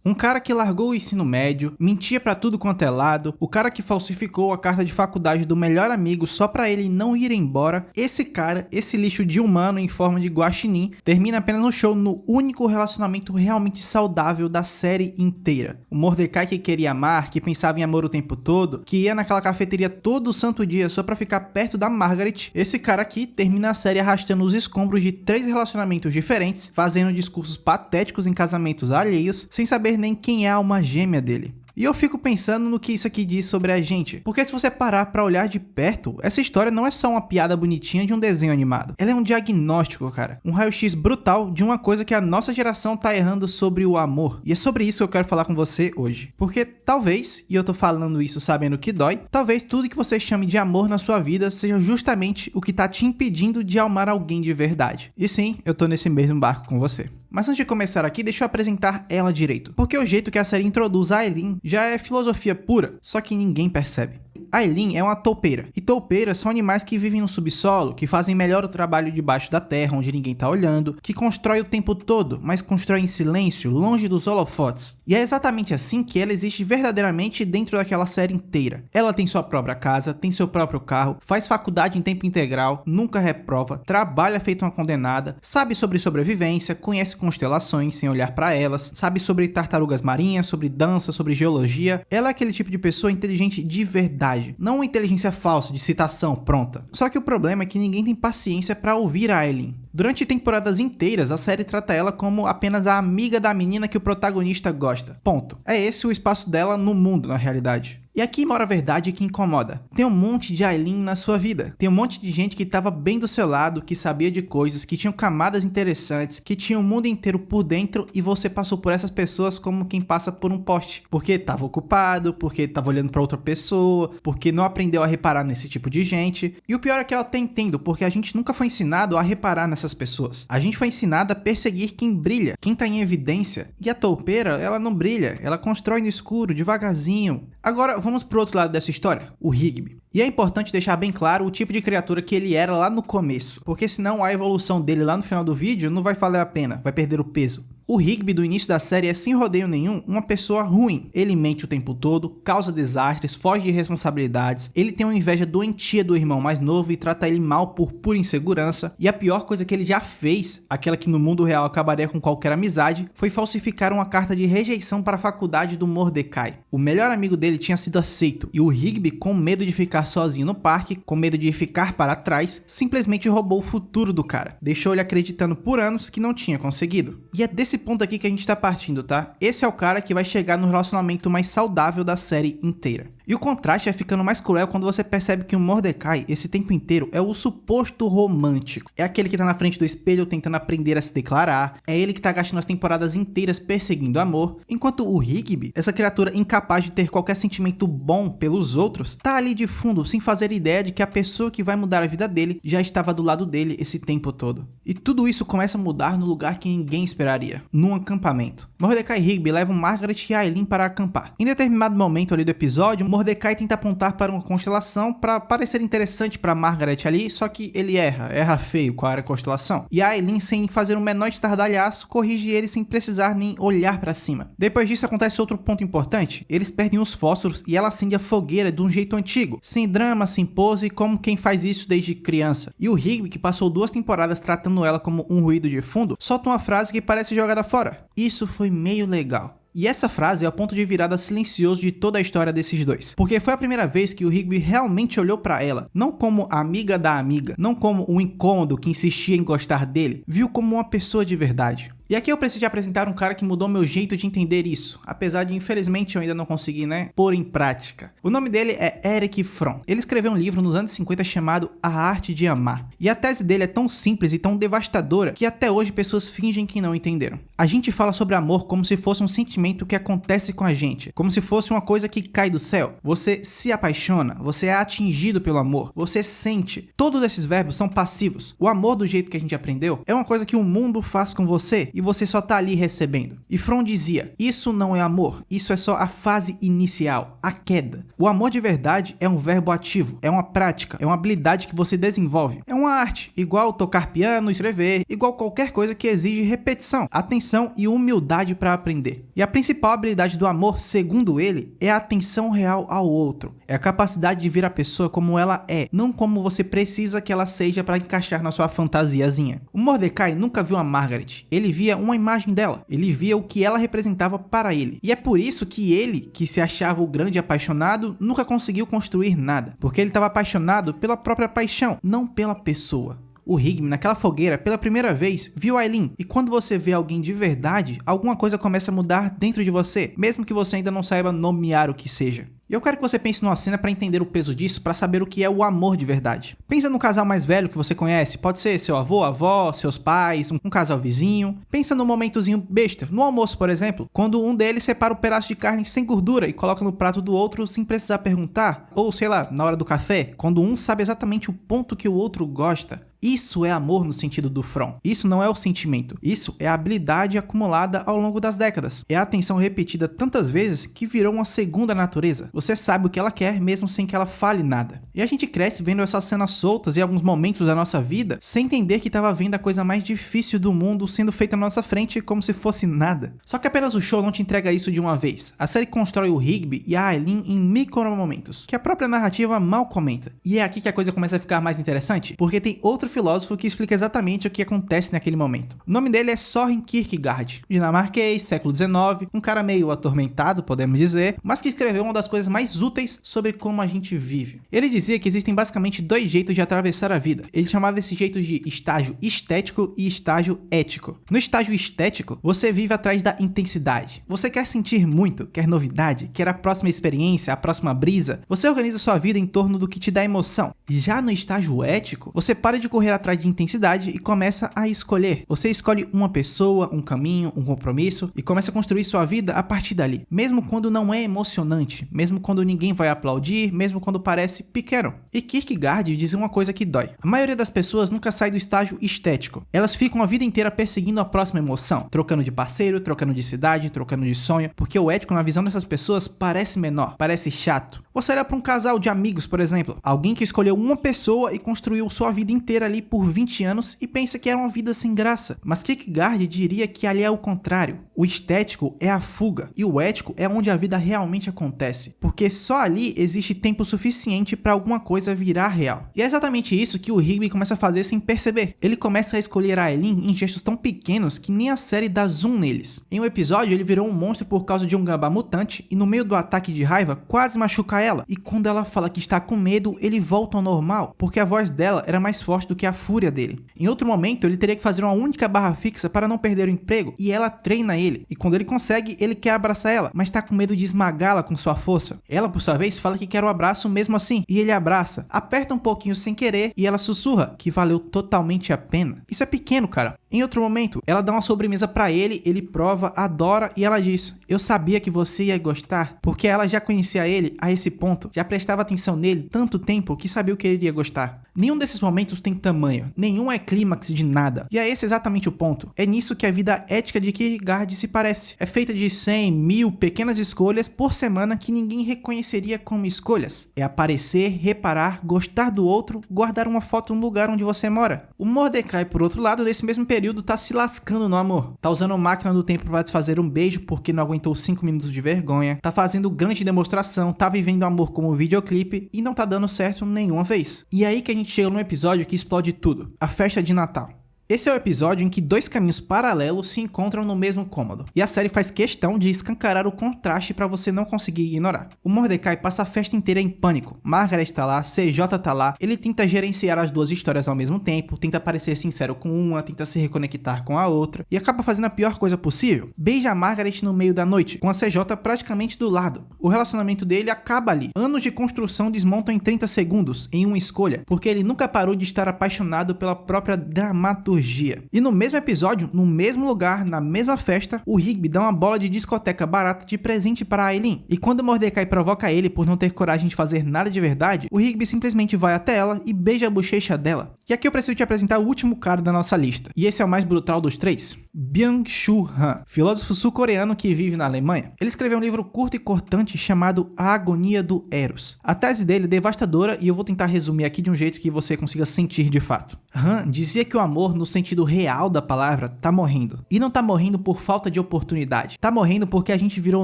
Um cara que largou o ensino médio, mentia pra tudo quanto é lado, o cara que falsificou a carta de faculdade do melhor amigo só pra ele não ir embora, esse cara, esse lixo de humano em forma de guaxinim, termina apenas no show no único relacionamento realmente saudável da série inteira. O Mordecai que queria amar, que pensava em amor o tempo todo, que ia naquela cafeteria todo santo dia só pra ficar perto da Margaret, esse cara aqui termina a série arrastando os escombros de 3 relacionamentos diferentes, fazendo discursos patéticos em casamentos alheios, sem saber nem quem é a alma gêmea dele. E eu fico pensando no que isso aqui diz sobre a gente, porque se você parar pra olhar de perto, essa história não é só uma piada bonitinha de um desenho animado. Ela é um diagnóstico, cara, um raio-x brutal de uma coisa que a nossa geração tá errando sobre o amor. E é sobre isso que eu quero falar com você hoje. Porque talvez, e eu tô falando isso sabendo que dói, talvez tudo que você chame de amor na sua vida seja justamente o que tá te impedindo de amar alguém de verdade. E sim, eu tô nesse mesmo barco com você. Mas antes de começar aqui, deixa eu apresentar ela direito. Porque o jeito que a série introduz a Eileen já é filosofia pura, só que ninguém percebe. A Eileen é uma toupeira, e toupeiras são animais que vivem no subsolo, que fazem melhor o trabalho debaixo da terra, onde ninguém tá olhando, que constrói o tempo todo, mas constrói em silêncio, longe dos holofotes. E é exatamente assim que ela existe verdadeiramente dentro daquela série inteira. Ela tem sua própria casa, tem seu próprio carro, faz faculdade em tempo integral, nunca reprova, trabalha feito uma condenada, sabe sobre sobrevivência, conhece constelações sem olhar pra elas, sabe sobre tartarugas marinhas, sobre dança, sobre geologia. Ela é aquele tipo de pessoa inteligente de verdade. Não uma inteligência falsa, de citação pronta. Só que o problema é que ninguém tem paciência pra ouvir a Eileen. Durante temporadas inteiras, a série trata ela como apenas a amiga da menina que o protagonista gosta. Ponto. É esse o espaço dela no mundo, na realidade. E aqui mora a verdade que incomoda. Tem um monte de Eileen na sua vida. Tem um monte de gente que tava bem do seu lado, que sabia de coisas, que tinham camadas interessantes, que tinha o mundo inteiro por dentro e você passou por essas pessoas como quem passa por um poste. Porque tava ocupado, porque tava olhando pra outra pessoa, porque não aprendeu a reparar nesse tipo de gente. E o pior é que eu até entendo, porque a gente nunca foi ensinado a reparar nessas pessoas. A gente foi ensinado a perseguir quem brilha, quem tá em evidência. E a toupeira, ela não brilha, ela constrói no escuro, devagarzinho. Agora, vamos pro outro lado dessa história, o Rigby. E é importante deixar bem claro o tipo de criatura que ele era lá no começo, porque senão a evolução dele lá no final do vídeo não vai valer a pena, vai perder o peso. O Rigby do início da série é sem rodeio nenhum uma pessoa ruim. Ele mente o tempo todo, causa desastres, foge de responsabilidades, ele tem uma inveja doentia do irmão mais novo e trata ele mal por pura insegurança. E a pior coisa que ele já fez, aquela que no mundo real acabaria com qualquer amizade, foi falsificar uma carta de rejeição para a faculdade do Mordecai. O melhor amigo dele tinha sido aceito e o Rigby, com medo de ficar sozinho no parque, com medo de ficar para trás, simplesmente roubou o futuro do cara. Deixou ele acreditando por anos que não tinha conseguido. E é desse ponto aqui que a gente tá partindo, tá? Esse é o cara que vai chegar no relacionamento mais saudável da série inteira. E o contraste é ficando mais cruel quando você percebe que o Mordecai, esse tempo inteiro, é o suposto romântico. É aquele que tá na frente do espelho tentando aprender a se declarar, é ele que tá gastando as temporadas inteiras perseguindo amor, enquanto o Rigby, essa criatura incapaz de ter qualquer sentimento bom pelos outros, tá ali de fundo sem fazer ideia de que a pessoa que vai mudar a vida dele já estava do lado dele esse tempo todo. E tudo isso começa a mudar no lugar que ninguém esperaria, num acampamento. Mordecai e Rigby levam Margaret e Eileen para acampar. Em determinado momento ali do episódio, Mordecai tenta apontar para uma constelação para parecer interessante para Margaret ali, só que ele erra feio qual era a constelação. E a Eileen, sem fazer o menor estardalhaço, corrige ele sem precisar nem olhar para cima. Depois disso acontece outro ponto importante, eles perdem os fósforos e ela acende a fogueira de um jeito antigo, sem drama, sem pose, como quem faz isso desde criança. E o Rigby, que passou 2 temporadas tratando ela como um ruído de fundo, solta uma frase que parece jogada fora. Isso foi meio legal. E essa frase é o ponto de virada silencioso de toda a história desses dois. Porque foi a primeira vez que o Rigby realmente olhou pra ela, não como a amiga da amiga, não como um incômodo que insistia em gostar dele, viu como uma pessoa de verdade. E aqui eu preciso te apresentar um cara que mudou meu jeito de entender isso, apesar de infelizmente eu ainda não conseguir, pôr em prática. O nome dele é Erich Fromm. Ele escreveu um livro nos anos 50 chamado A Arte de Amar. E a tese dele é tão simples e tão devastadora que até hoje pessoas fingem que não entenderam. A gente fala sobre amor como se fosse um sentimento que acontece com a gente, como se fosse uma coisa que cai do céu. Você se apaixona, você é atingido pelo amor, você sente. Todos esses verbos são passivos. O amor do jeito que a gente aprendeu é uma coisa que o mundo faz com você e você só tá ali recebendo. E Fromm dizia, isso não é amor, isso é só a fase inicial, a queda. O amor de verdade é um verbo ativo, é uma prática, é uma habilidade que você desenvolve. É uma arte, igual tocar piano, escrever, igual qualquer coisa que exige repetição, atenção e humildade para aprender. E a principal habilidade do amor, segundo ele, é a atenção real ao outro. É a capacidade de ver a pessoa como ela é, não como você precisa que ela seja para encaixar na sua fantasiazinha. O Mordecai nunca viu a Margaret, ele via uma imagem dela, ele via o que ela representava para ele. E é por isso que ele, que se achava o grande apaixonado, nunca conseguiu construir nada, porque ele estava apaixonado pela própria paixão, não pela pessoa. O Hickman, naquela fogueira, pela primeira vez, viu Eileen. E quando você vê alguém de verdade, alguma coisa começa a mudar dentro de você, mesmo que você ainda não saiba nomear o que seja. E eu quero que você pense numa cena para entender o peso disso, para saber o que é o amor de verdade. Pensa no casal mais velho que você conhece, pode ser seu avô, avó, seus pais, um casal vizinho. Pensa no momentozinho besta, no almoço, por exemplo, quando um deles separa o pedaço de carne sem gordura e coloca no prato do outro sem precisar perguntar. Ou sei lá, na hora do café, quando um sabe exatamente o ponto que o outro gosta. Isso é amor no sentido do Fromm. Isso não é o sentimento. Isso é a habilidade acumulada ao longo das décadas. É a atenção repetida tantas vezes que virou uma segunda natureza. Você sabe o que ela quer mesmo sem que ela fale nada. E a gente cresce vendo essas cenas soltas em alguns momentos da nossa vida sem entender que estava vendo a coisa mais difícil do mundo sendo feita na nossa frente como se fosse nada. Só que apenas o show não te entrega isso de uma vez. A série constrói o Rigby e a Eileen em micromomentos, que a própria narrativa mal comenta. E é aqui que a coisa começa a ficar mais interessante, porque tem outro filósofo que explica exatamente o que acontece naquele momento. O nome dele é Søren Kierkegaard, dinamarquês, século XIX, um cara meio atormentado, podemos dizer, mas que escreveu uma das coisas mais úteis sobre como a gente vive. Ele dizia que existem basicamente dois jeitos de atravessar a vida. Ele chamava esse jeito de estágio estético e estágio ético. No estágio estético, você vive atrás da intensidade. Você quer sentir muito, quer novidade, quer a próxima experiência, a próxima brisa. Você organiza sua vida em torno do que te dá emoção. Já no estágio ético, você para de correr atrás de intensidade e começa a escolher. Você escolhe uma pessoa, um caminho, um compromisso e começa a construir sua vida a partir dali. Mesmo quando não é emocionante, mesmo quando ninguém vai aplaudir, mesmo quando parece pequeno. E Kierkegaard dizia uma coisa que dói. A maioria das pessoas nunca sai do estágio estético. Elas ficam a vida inteira perseguindo a próxima emoção, trocando de parceiro, trocando de cidade, trocando de sonho, porque o ético na visão dessas pessoas parece menor, parece chato. Você olha para um casal de amigos, por exemplo, alguém que escolheu uma pessoa e construiu sua vida inteira ali por 20 anos e pensa que era uma vida sem graça. Mas Kierkegaard diria que ali é o contrário. O estético é a fuga e o ético é onde a vida realmente acontece, porque só ali existe tempo suficiente para alguma coisa virar real. E é exatamente isso que o Rigby começa a fazer sem perceber. Ele começa a escolher a Eileen em gestos tão pequenos que nem a série dá zoom neles. Em um episódio ele virou um monstro por causa de um gambá mutante e no meio do ataque de raiva quase machuca ela, e quando ela fala que está com medo ele volta ao normal, porque a voz dela era mais forte do que a fúria dele. Em outro momento ele teria que fazer uma única barra fixa para não perder o emprego e ela treina ele, e quando ele consegue ele quer abraçar ela, mas está com medo de esmagá-la com sua força. Ela por sua vez fala que quer o abraço mesmo assim, e ele abraça, aperta um pouquinho sem querer e ela sussurra que valeu totalmente a pena. Isso é pequeno, cara. Em outro momento, ela dá uma sobremesa pra ele, ele prova, adora e ela diz: eu sabia que você ia gostar, porque ela já conhecia ele a esse ponto, já prestava atenção nele tanto tempo que sabia o que ele iria gostar. Nenhum desses momentos tem tamanho, nenhum é clímax de nada, e é esse exatamente o ponto. É nisso que a vida ética de Kierkegaard se parece. É feita de 100, 1000 pequenas escolhas por semana que ninguém reconheceria como escolhas. É aparecer, reparar, gostar do outro, guardar uma foto no lugar onde você mora. O Mordecai, por outro lado, nesse mesmo período tá se lascando no amor. Tá usando a máquina do tempo para desfazer um beijo porque não aguentou 5 minutos de vergonha. Tá fazendo grande demonstração, tá vivendo amor como videoclipe e não tá dando certo nenhuma vez. E é aí que a gente chega num episódio que explode tudo. A festa de Natal. Esse é o episódio em que dois caminhos paralelos se encontram no mesmo cômodo, e a série faz questão de escancarar o contraste para você não conseguir ignorar. O Mordecai passa a festa inteira em pânico. Margaret tá lá, CJ tá lá, ele tenta gerenciar as duas histórias ao mesmo tempo, tenta parecer sincero com uma, tenta se reconectar com a outra, e acaba fazendo a pior coisa possível. Beija a Margaret no meio da noite, com a CJ praticamente do lado. O relacionamento dele acaba ali. Anos de construção desmontam em 30 segundos, em uma escolha, porque ele nunca parou de estar apaixonado pela própria dramaturgia liturgia. E no mesmo episódio, no mesmo lugar, na mesma festa, o Rigby dá uma bola de discoteca barata de presente para Aileen. E quando Mordecai provoca ele por não ter coragem de fazer nada de verdade, o Rigby simplesmente vai até ela e beija a bochecha dela. E aqui eu preciso te apresentar o último cara da nossa lista. E esse é o mais brutal dos três. Byung-Chul Han, filósofo sul-coreano que vive na Alemanha. Ele escreveu um livro curto e cortante chamado A Agonia do Eros. A tese dele é devastadora e eu vou tentar resumir aqui de um jeito que você consiga sentir de fato. Han dizia que o amor, no sentido real da palavra, tá morrendo. E não tá morrendo por falta de oportunidade. Tá morrendo porque a gente virou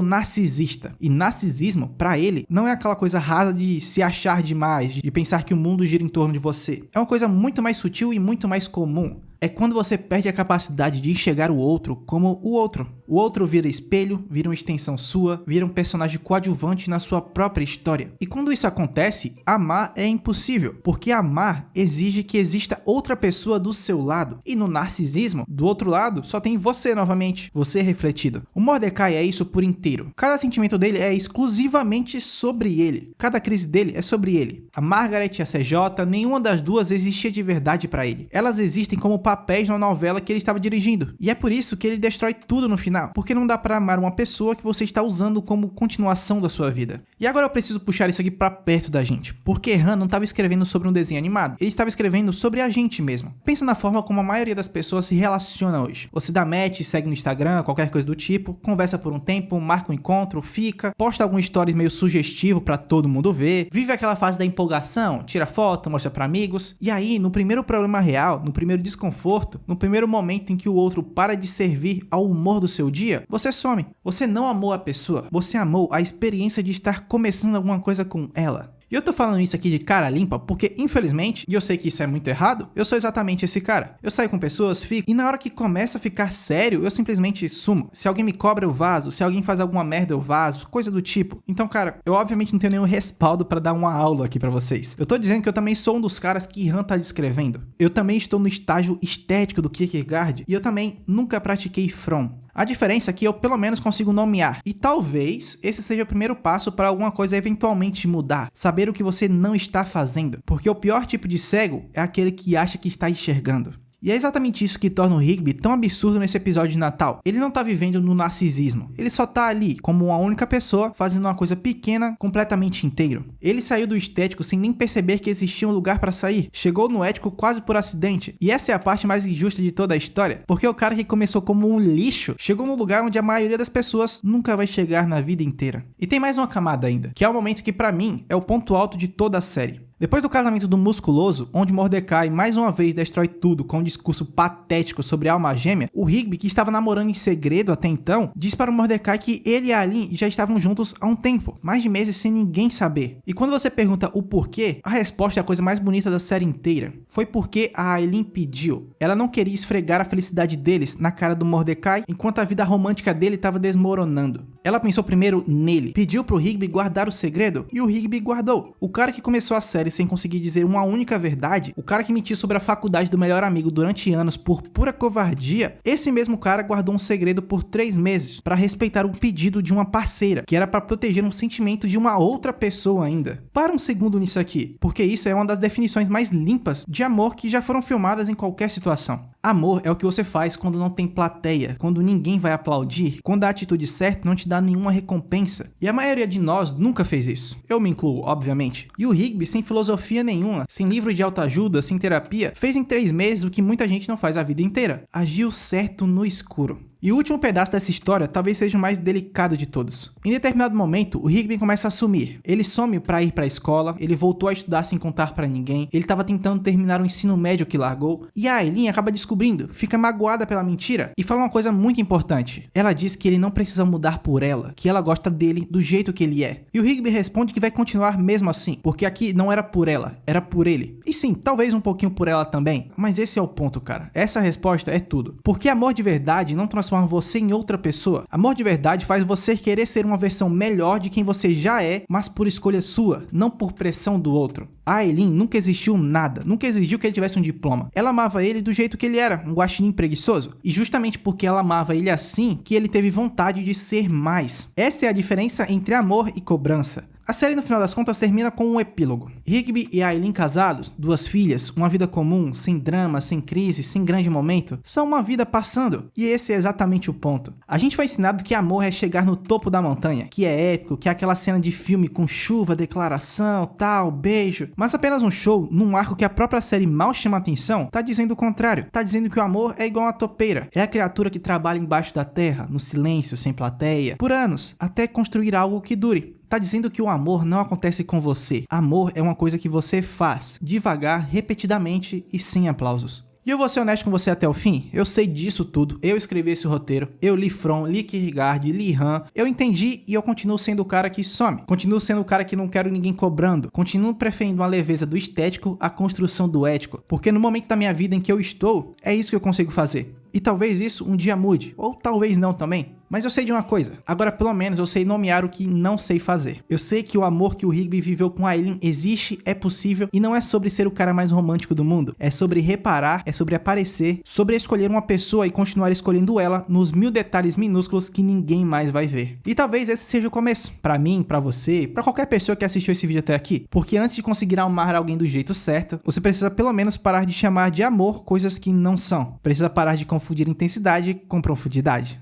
narcisista. E narcisismo, pra ele, não é aquela coisa rasa de se achar demais, de pensar que o mundo gira em torno de você. É uma coisa muito mais sutil e muito mais comum. É quando você perde a capacidade de enxergar o outro como o outro. O outro vira espelho, vira uma extensão sua, vira um personagem coadjuvante na sua própria história. E quando isso acontece, amar é impossível, porque amar exige que exista outra pessoa do seu lado. E no narcisismo, do outro lado, só tem você novamente, você refletido. O Mordecai é isso por inteiro. Cada sentimento dele é exclusivamente sobre ele. Cada crise dele é sobre ele. A Margaret e a CJ, nenhuma das duas existia de verdade pra ele. Elas existem como papéis numa novela que ele estava dirigindo. E é por isso que ele destrói tudo no final, porque não dá pra amar uma pessoa que você está usando como continuação da sua vida. E agora eu preciso puxar isso aqui pra perto da gente, porque Han não estava escrevendo sobre um desenho animado, ele estava escrevendo sobre a gente mesmo. Pensa na forma como a maioria das pessoas se relaciona hoje. Você dá match, segue no Instagram, qualquer coisa do tipo, conversa por um tempo, marca um encontro, fica, posta algum stories meio sugestivo pra todo mundo ver, vive aquela fase da empolgação, tira foto, mostra pra amigos, e aí no primeiro problema real, no primeiro desconforto, no primeiro momento em que o outro para de servir ao humor do seu dia, você some. Você não amou a pessoa, você amou a experiência de estar começando alguma coisa com ela. E eu tô falando isso aqui de cara limpa porque, infelizmente, e eu sei que isso é muito errado, eu sou exatamente esse cara. Eu saio com pessoas, fico, e na hora que começa a ficar sério, eu simplesmente sumo. Se alguém me cobra, eu vazo. Se alguém faz alguma merda, eu vazo. Coisa do tipo. Então, cara, eu obviamente não tenho nenhum respaldo pra dar uma aula aqui pra vocês. Eu tô dizendo que eu também sou um dos caras que Han tá descrevendo. Eu também estou no estágio estético do Kierkegaard e eu também nunca pratiquei Fromm. A diferença é que eu pelo menos consigo nomear. E talvez esse seja o primeiro passo para alguma coisa eventualmente mudar. Saber o que você não está fazendo. Porque o pior tipo de cego é aquele que acha que está enxergando. E é exatamente isso que torna o Rigby tão absurdo nesse episódio de Natal. Ele não tá vivendo no narcisismo. Ele só tá ali, como uma única pessoa, fazendo uma coisa pequena, completamente inteiro. Ele saiu do estético sem nem perceber que existia um lugar pra sair. Chegou no ético quase por acidente. E essa é a parte mais injusta de toda a história. Porque o cara que começou como um lixo, chegou no lugar onde a maioria das pessoas nunca vai chegar na vida inteira. E tem mais uma camada ainda, que é o momento que pra mim é o ponto alto de toda a série. Depois do casamento do Musculoso, onde Mordecai mais uma vez destrói tudo com um discurso patético sobre a alma gêmea, o Rigby, que estava namorando em segredo até então, diz para o Mordecai que ele e a Aileen já estavam juntos há um tempo, mais de meses sem ninguém saber. E quando você pergunta o porquê, a resposta é a coisa mais bonita da série inteira. Foi porque a Aileen pediu. Ela não queria esfregar a felicidade deles na cara do Mordecai enquanto a vida romântica dele estava desmoronando. Ela pensou primeiro nele, pediu pro Rigby guardar o segredo e o Rigby guardou. O cara que começou a série sem conseguir dizer uma única verdade, o cara que mentiu sobre a faculdade do melhor amigo durante anos por pura covardia, esse mesmo cara guardou um segredo por 3 meses para respeitar o pedido de uma parceira, que era para proteger um sentimento de uma outra pessoa ainda. Para um segundo nisso aqui, porque isso é uma das definições mais limpas de amor que já foram filmadas em qualquer situação. Amor é o que você faz quando não tem plateia, quando ninguém vai aplaudir, quando a atitude certa não te dá nenhuma recompensa. E a maioria de nós nunca fez isso. Eu me incluo, obviamente. E o Rigby, sem filosofia nenhuma, sem livro de autoajuda, sem terapia, fez em 3 meses o que muita gente não faz a vida inteira. Agiu certo no escuro. E o último pedaço dessa história talvez seja o mais delicado de todos. Em determinado momento, o Rigby começa a sumir. Ele some pra ir pra escola, ele voltou a estudar sem contar pra ninguém, ele tava tentando terminar o ensino médio que largou, e a Aileen acaba descobrindo, fica magoada pela mentira e fala uma coisa muito importante. Ela diz que ele não precisa mudar por ela, que ela gosta dele do jeito que ele é. E o Rigby responde que vai continuar mesmo assim, porque aqui não era por ela, era por ele. E sim, talvez um pouquinho por ela também, mas esse é o ponto, cara. Essa resposta é tudo. Porque amor de verdade não transforma você em outra pessoa. Amor de verdade faz você querer ser uma versão melhor de quem você já é, mas por escolha sua, não por pressão do outro. A Aileen nunca existiu nada, nunca exigiu que ele tivesse um diploma. Ela amava ele do jeito que ele era, um guaxinim preguiçoso. E justamente porque ela amava ele assim, que ele teve vontade de ser mais. Essa é a diferença entre amor e cobrança. A série no final das contas termina com um epílogo. Rigby e Aileen casados, 2 filhas, uma vida comum, sem drama, sem crise, sem grande momento, são uma vida passando. E esse é exatamente o ponto. A gente foi ensinado que amor é chegar no topo da montanha, que é épico, que é aquela cena de filme com chuva, declaração, tal, beijo. Mas apenas um show, num arco que a própria série mal chama atenção, tá dizendo o contrário. Tá dizendo que o amor é igual a topeira. É a criatura que trabalha embaixo da terra, no silêncio, sem plateia, por anos, até construir algo que dure. Tá dizendo que o amor não acontece com você. Amor é uma coisa que você faz, devagar, repetidamente e sem aplausos. E eu vou ser honesto com você até o fim, eu sei disso tudo, eu escrevi esse roteiro, eu li Fromm, li Kierkegaard, li Han, eu entendi e eu continuo sendo o cara que some, continuo sendo o cara que não quero ninguém cobrando, continuo preferindo a leveza do estético à construção do ético, porque no momento da minha vida em que eu estou, é isso que eu consigo fazer. E talvez isso um dia mude, ou talvez não também. Mas eu sei de uma coisa, agora pelo menos eu sei nomear o que não sei fazer. Eu sei que o amor que o Rigby viveu com a Aileen existe, é possível, e não é sobre ser o cara mais romântico do mundo. É sobre reparar, é sobre aparecer, sobre escolher uma pessoa e continuar escolhendo ela nos 1000 detalhes minúsculos que ninguém mais vai ver. E talvez esse seja o começo, pra mim, pra você, pra qualquer pessoa que assistiu esse vídeo até aqui. Porque antes de conseguir amar alguém do jeito certo, você precisa pelo menos parar de chamar de amor coisas que não são. Precisa parar de confundir intensidade com profundidade.